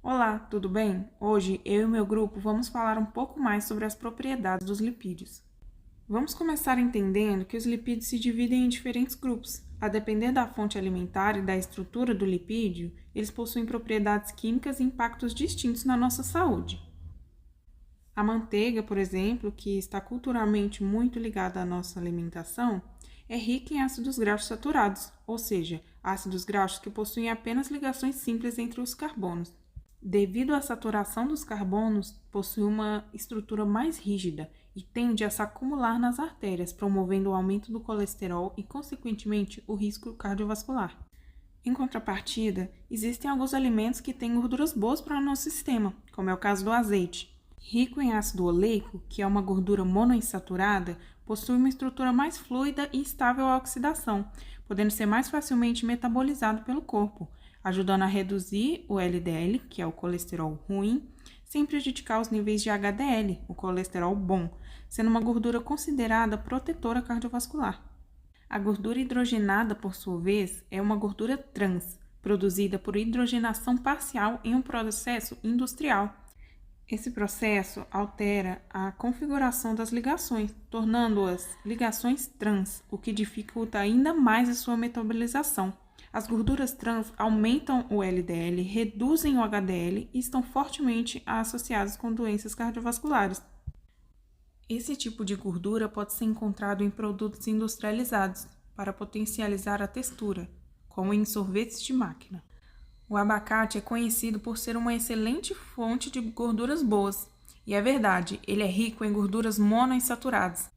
Olá, tudo bem? Hoje eu e meu grupo vamos falar um pouco mais sobre as propriedades dos lipídios. Vamos começar entendendo que os lipídios se dividem em diferentes grupos. A depender da fonte alimentar e da estrutura do lipídio, eles possuem propriedades químicas e impactos distintos na nossa saúde. A manteiga, por exemplo, que está culturalmente muito ligada à nossa alimentação, é rica em ácidos graxos saturados, ou seja, ácidos graxos que possuem apenas ligações simples entre os carbonos. Devido à saturação dos carbonos, possui uma estrutura mais rígida e tende a se acumular nas artérias, promovendo o aumento do colesterol e, consequentemente, o risco cardiovascular. Em contrapartida, existem alguns alimentos que têm gorduras boas para o nosso sistema, como é o caso do azeite. Rico em ácido oleico, que é uma gordura monoinsaturada, possui uma estrutura mais fluida e estável à oxidação, podendo ser mais facilmente metabolizado pelo corpo, ajudando a reduzir o LDL, que é o colesterol ruim, sem prejudicar os níveis de HDL, o colesterol bom, sendo uma gordura considerada protetora cardiovascular. A gordura hidrogenada, por sua vez, é uma gordura trans, produzida por hidrogenação parcial em um processo industrial. Esse processo altera a configuração das ligações, tornando-as ligações trans, o que dificulta ainda mais a sua metabolização. As gorduras trans aumentam o LDL, reduzem o HDL e estão fortemente associadas com doenças cardiovasculares. Esse tipo de gordura pode ser encontrado em produtos industrializados para potencializar a textura, como em sorvetes de máquina. O abacate é conhecido por ser uma excelente fonte de gorduras boas, e é verdade, ele é rico em gorduras monoinsaturadas.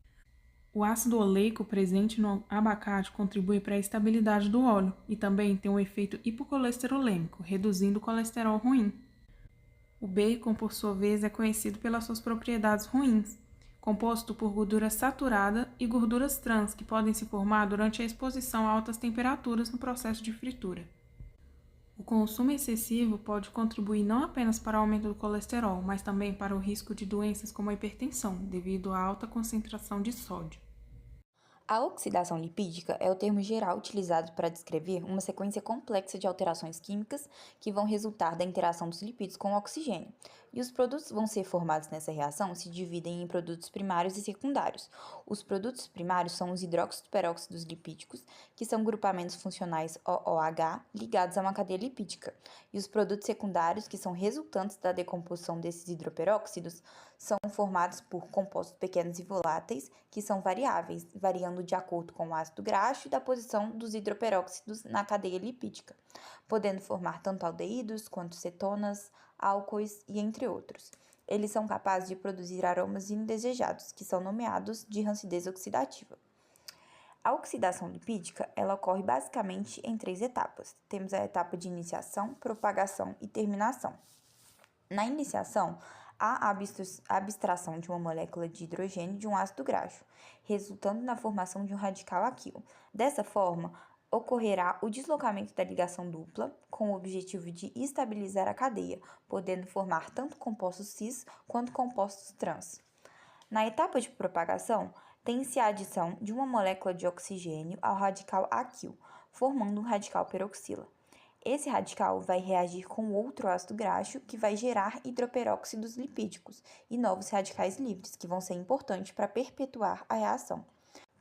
O ácido oleico presente no abacate contribui para a estabilidade do óleo e também tem um efeito hipocolesterolêmico, reduzindo o colesterol ruim. O bacon, por sua vez, é conhecido pelas suas propriedades ruins, composto por gordura saturada e gorduras trans que podem se formar durante a exposição a altas temperaturas no processo de fritura. O consumo excessivo pode contribuir não apenas para o aumento do colesterol, mas também para o risco de doenças como a hipertensão, devido à alta concentração de sódio. A oxidação lipídica é o termo geral utilizado para descrever uma sequência complexa de alterações químicas que vão resultar da interação dos lipídios com o oxigênio. E os produtos que vão ser formados nessa reação se dividem em produtos primários e secundários. Os produtos primários são os hidróxidos peróxidos lipídicos, que são grupamentos funcionais OOH ligados a uma cadeia lipídica. E os produtos secundários, que são resultantes da decomposição desses hidroperóxidos, são formados por compostos pequenos e voláteis, que são variáveis, variando de acordo com o ácido graxo e da posição dos hidroperóxidos na cadeia lipídica, podendo formar tanto aldeídos quanto cetonas, álcoois e entre outros. Eles são capazes de produzir aromas indesejados, que são nomeados de rancidez oxidativa. A oxidação lipídica, ela ocorre basicamente em 3 etapas. Temos a etapa de iniciação, propagação e terminação. Na iniciação, há a abstração de uma molécula de hidrogênio de um ácido graxo, resultando na formação de um radical aquilo. Dessa forma, ocorrerá o deslocamento da ligação dupla, com o objetivo de estabilizar a cadeia, podendo formar tanto compostos cis quanto compostos trans. Na etapa de propagação, tem-se a adição de uma molécula de oxigênio ao radical aquil, formando um radical peroxila. Esse radical vai reagir com outro ácido graxo que vai gerar hidroperóxidos lipídicos e novos radicais livres, que vão ser importantes para perpetuar a reação.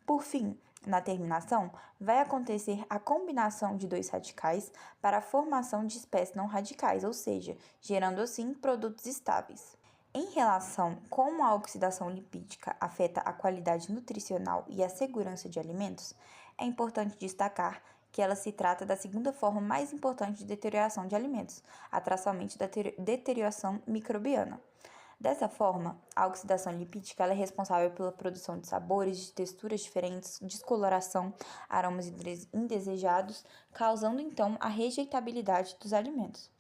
Por fim, na terminação, vai acontecer a combinação de 2 radicais para a formação de espécies não radicais, ou seja, gerando assim produtos estáveis. Em relação a como a oxidação lipídica afeta a qualidade nutricional e a segurança de alimentos, é importante destacar que ela se trata da segunda forma mais importante de deterioração de alimentos, atrás somente da deterioração microbiana. Dessa forma, a oxidação lipídica é responsável pela produção de sabores, de texturas diferentes, descoloração, aromas indesejados, causando então a rejeitabilidade dos alimentos.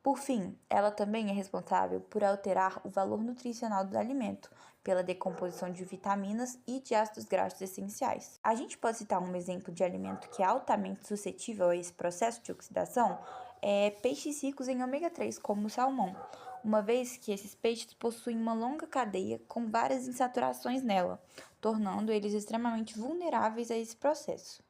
Por fim, ela também é responsável por alterar o valor nutricional do alimento, pela decomposição de vitaminas e de ácidos graxos essenciais. A gente pode citar um exemplo de alimento que é altamente suscetível a esse processo de oxidação, peixes ricos em ômega 3, como o salmão, uma vez que esses peixes possuem uma longa cadeia com várias insaturações nela, tornando eles extremamente vulneráveis a esse processo.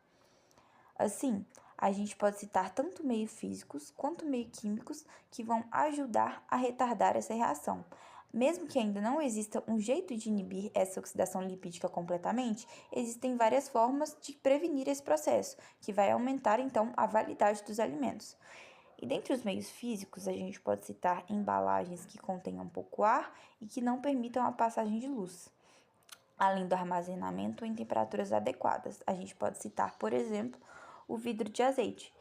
Assim, A gente pode citar tanto meios físicos quanto meios químicos que vão ajudar a retardar essa reação. Mesmo que ainda não exista um jeito de inibir essa oxidação lipídica completamente, existem várias formas de prevenir esse processo, que vai aumentar então a validade dos alimentos. E dentre os meios físicos, a gente pode citar embalagens que contenham pouco ar e que não permitam a passagem de luz, além do armazenamento em temperaturas adequadas. A gente pode citar, por exemplo, o vidro de azeite,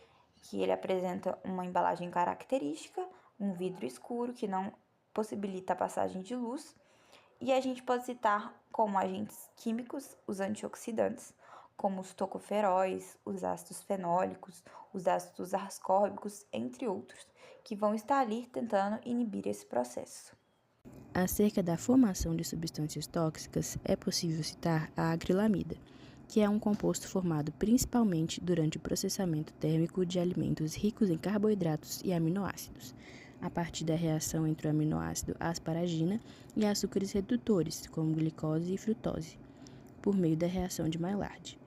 que ele apresenta uma embalagem característica, um vidro escuro que não possibilita a passagem de luz. E a gente pode citar como agentes químicos os antioxidantes, como os tocoferóis, os ácidos fenólicos, os ácidos ascórbicos, entre outros, que vão estar ali tentando inibir esse processo. Acerca da formação de substâncias tóxicas, é possível citar a acrilamida, que é um composto formado principalmente durante o processamento térmico de alimentos ricos em carboidratos e aminoácidos, a partir da reação entre o aminoácido asparagina e açúcares redutores, como glicose e frutose, por meio da reação de Maillard,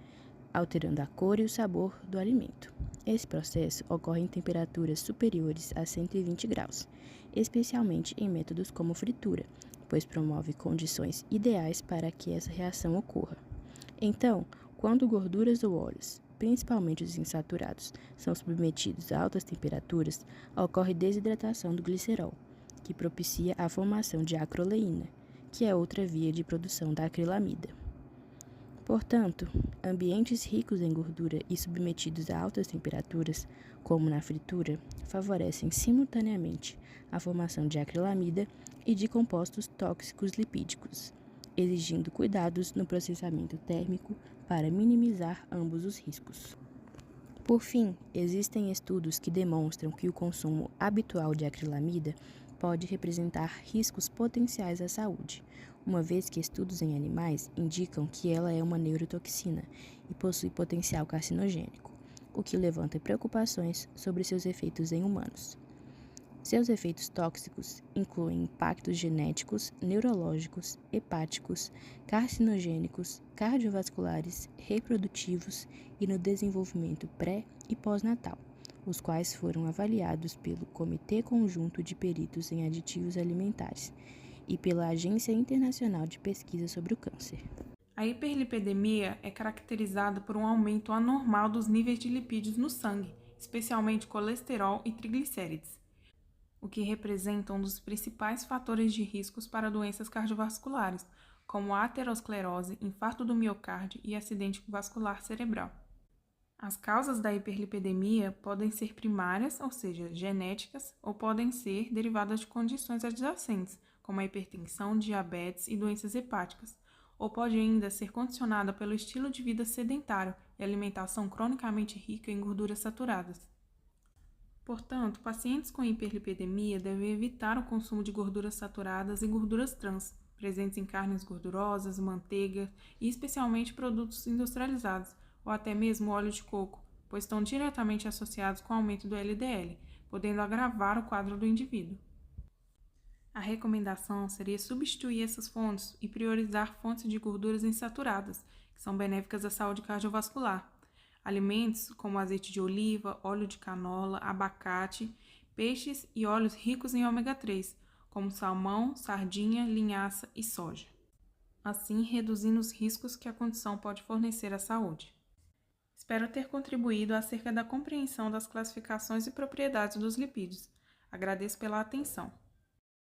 alterando a cor e o sabor do alimento. Esse processo ocorre em temperaturas superiores a 120 graus, especialmente em métodos como fritura, pois promove condições ideais para que essa reação ocorra. Então, quando gorduras ou óleos, principalmente os insaturados, são submetidos a altas temperaturas, ocorre desidratação do glicerol, que propicia a formação de acroleína, que é outra via de produção da acrilamida. Portanto, ambientes ricos em gordura e submetidos a altas temperaturas, como na fritura, favorecem simultaneamente a formação de acrilamida e de compostos tóxicos lipídicos, exigindo cuidados no processamento térmico para minimizar ambos os riscos. Por fim, existem estudos que demonstram que o consumo habitual de acrilamida pode representar riscos potenciais à saúde, uma vez que estudos em animais indicam que ela é uma neurotoxina e possui potencial carcinogênico, o que levanta preocupações sobre seus efeitos em humanos. Seus efeitos tóxicos incluem impactos genéticos, neurológicos, hepáticos, carcinogênicos, cardiovasculares, reprodutivos e no desenvolvimento pré- e pós-natal, os quais foram avaliados pelo Comitê Conjunto de Peritos em Aditivos Alimentares e pela Agência Internacional de Pesquisa sobre o Câncer. A hiperlipidemia é caracterizada por um aumento anormal dos níveis de lipídios no sangue, especialmente colesterol e triglicérides, o que representa um dos principais fatores de riscos para doenças cardiovasculares, como a aterosclerose, infarto do miocárdio e acidente vascular cerebral. As causas da hiperlipidemia podem ser primárias, ou seja, genéticas, ou podem ser derivadas de condições adjacentes, como a hipertensão, diabetes e doenças hepáticas, ou pode ainda ser condicionada pelo estilo de vida sedentário e alimentação cronicamente rica em gorduras saturadas. Portanto, pacientes com hiperlipidemia devem evitar o consumo de gorduras saturadas e gorduras trans, presentes em carnes gordurosas, manteiga e especialmente produtos industrializados, ou até mesmo óleo de coco, pois estão diretamente associados com o aumento do LDL, podendo agravar o quadro do indivíduo. A recomendação seria substituir essas fontes e priorizar fontes de gorduras insaturadas, que são benéficas à saúde cardiovascular. Alimentos como azeite de oliva, óleo de canola, abacate, peixes e óleos ricos em ômega 3, como salmão, sardinha, linhaça e soja. Assim, reduzindo os riscos que a condição pode fornecer à saúde. Espero ter contribuído acerca da compreensão das classificações e propriedades dos lipídios. Agradeço pela atenção.